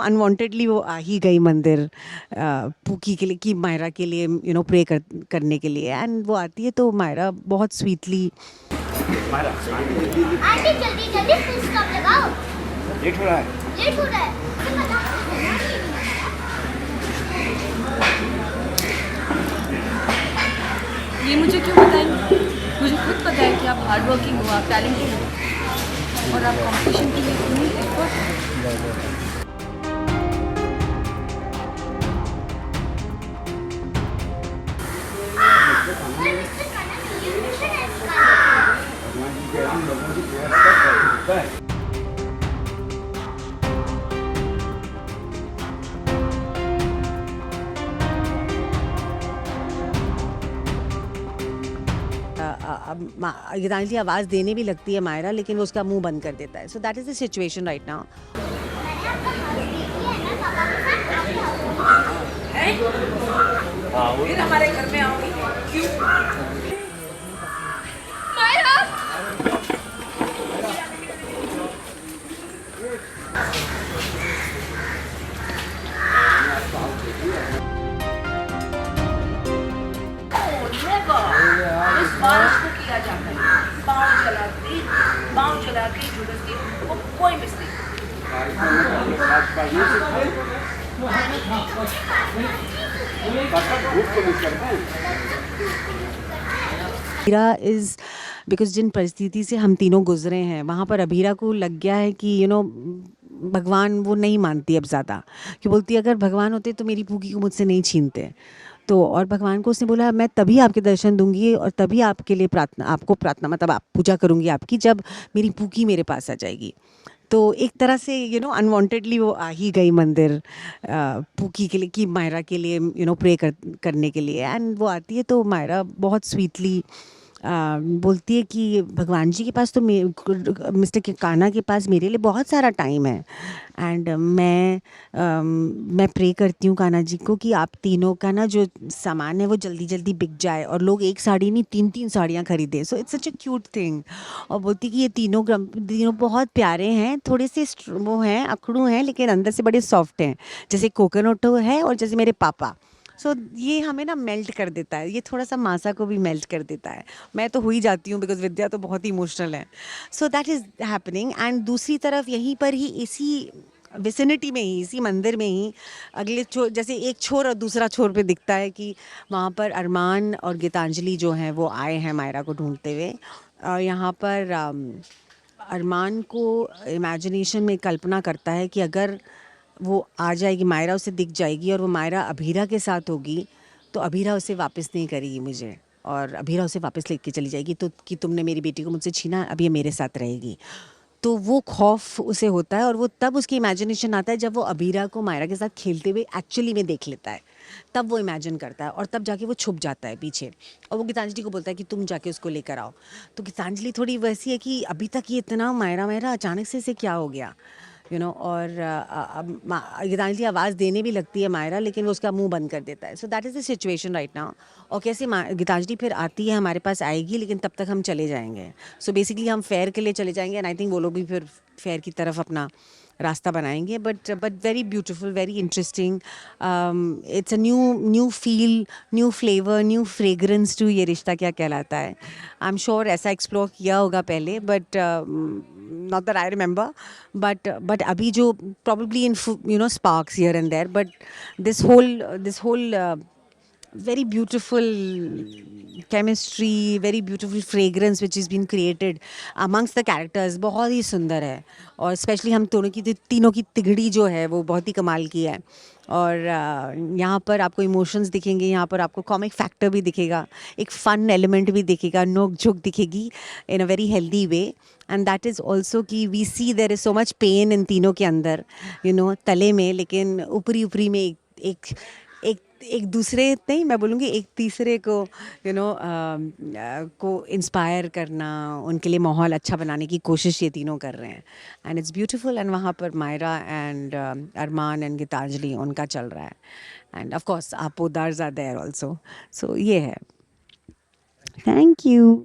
Unwantedly वो आ ही गई मंदिर पूकी के लिए कि मायरा के लिए प्रे करने के लिए। एंड वो आती है तो मायरा बहुत स्वीटली आंटी जल्दी जल्दी फुल स्टॉप लगाओ, लेट हो रहा है, लेट हो रहा है। ये मुझे क्यों बताएंगे? मुझे खुद पता है कि आप हार्ड वर्किंग हो, आप टैलेंटेड हो और आप कंपटीशन के लिए इतनी एफर्ट। गीतांजलि आवाज़ देने भी लगती है मायरा, लेकिन वो उसका मुंह बंद कर देता है। So that is the situation right now. फिर हमारे घर में आओगी क्यों? बारिश को किया जाता है, पाँव चला के झुलसती, वो कोई मिस्टेक। अभीरा इज़ बिकॉज जिन परिस्थिति से हम तीनों गुजरे हैं वहाँ पर अभीरा को लग गया है कि भगवान वो नहीं मानती अब ज़्यादा, कि बोलती अगर भगवान होते तो मेरी पूकी को मुझसे नहीं छीनते। तो और भगवान को उसने बोला मैं तभी आपके दर्शन दूंगी और तभी आपके लिए प्रार्थना मतलब आप पूजा करूंगी आपकी, जब मेरी पूकी मेरे पास आ जाएगी। तो एक तरह से अनवांटेडली वो आ ही गई मंदिर पूकी के लिए कि मायरा के लिए प्रे करने के लिए। एंड वो आती है तो मायरा बहुत स्वीटली बोलती है कि भगवान जी के पास तो मिस्टर कान्हा के पास मेरे लिए बहुत सारा टाइम है। एंड मैं प्रे करती हूँ कान्हा जी को कि आप तीनों का ना जो सामान है वो जल्दी जल्दी बिक जाए और लोग एक साड़ी नहीं 3-3 साड़ियाँ खरीदें। So it's such a cute thing. और बोलती कि ये तीनों बहुत प्यारे हैं, थोड़े से वो हैं अखड़ू हैं लेकिन अंदर से बड़े सॉफ्ट हैं, जैसे कोकोनट है और जैसे मेरे पापा। सो ये हमें ना मेल्ट कर देता है, ये थोड़ा सा मासा को भी मेल्ट कर देता है। मैं तो हो ही जाती हूँ बिकॉज विद्या तो बहुत ही इमोशनल है। So that is happening. And दूसरी तरफ यहीं पर ही इसी विसिनिटी में ही इसी मंदिर में ही अगले छोर, जैसे एक छोर और दूसरा छोर पे दिखता है कि वहाँ पर अरमान और गीतांजलि जो हैं वो आए हैं मायरा को ढूंढते हुए। और यहाँ पर अरमान को इमेजिनेशन में कल्पना करता है कि अगर वो आ जाएगी, मायरा उसे दिख जाएगी और वो मायरा अभीरा के साथ होगी तो अभीरा उसे वापस नहीं करेगी मुझे, और अभीरा उसे वापस लेके चली जाएगी तो कि तुमने मेरी बेटी को मुझसे छीना, अब ये मेरे साथ रहेगी। तो वो खौफ उसे होता है और वो तब उसकी इमेजिनेशन आता है जब वो अभीरा को मायरा के साथ खेलते हुए एक्चुअली में देख लेता है, तब वो इमेजिन करता है और तब जाके वो छुप जाता है पीछे और वो गीतांजलि को बोलता है कि तुम जाके उसको लेकर आओ। तो गीतांजलि थोड़ी वैसी है कि अभी तक ये इतना मायरा मायरा अचानक से इसे क्या हो गया और अब गीतांजलि आवाज़ देने भी लगती है मायरा, लेकिन वो उसका मुंह बंद कर देता है। So that is the situation right now. और कैसे गीतांजलि फिर आती है हमारे पास आएगी, लेकिन तब तक हम चले जाएंगे। सो बेसिकली हम फेयर के लिए चले जाएंगे एंड आई थिंक वो लोग भी फिर फेयर की तरफ अपना रास्ता बनाएंगे। But very beautiful, very interesting. It's a new feel, new flavour, new fragrance to Yeh Rishta Kya Kehlata Hai. I am sure ऐसा एक्सप्लोर किया होगा पहले, but not that I remember, but अभी जो probably in sparks here and there, but this whole very beautiful chemistry, very beautiful fragrance which has been created amongst the characters बहुत ही सुंदर है। और स्पेशली हम तीनों की तिगड़ी जो है वो बहुत ही कमाल की है। और यहाँ पर आपको इमोशंस दिखेंगे, यहाँ पर आपको कॉमिक फैक्टर भी दिखेगा, एक फ़न एलिमेंट भी दिखेगा, नोक झोंक दिखेगी in a very healthy way. And that is also कि we see there is so much pain in तीनों के अंदर तले में, लेकिन ऊपरी ऊपरी में एक एक एक दूसरे नहीं, मैं बोलूँगी एक तीसरे को को इंस्पायर करना, उनके लिए माहौल अच्छा बनाने की कोशिश ये तीनों कर रहे हैं। And it's beautiful. एंड वहाँ पर मायरा एंड अरमान एंड गीतांजलि उनका चल रहा है। एंड ऑफ कोर्स आप Poddars are there also. So ये है। Thank you.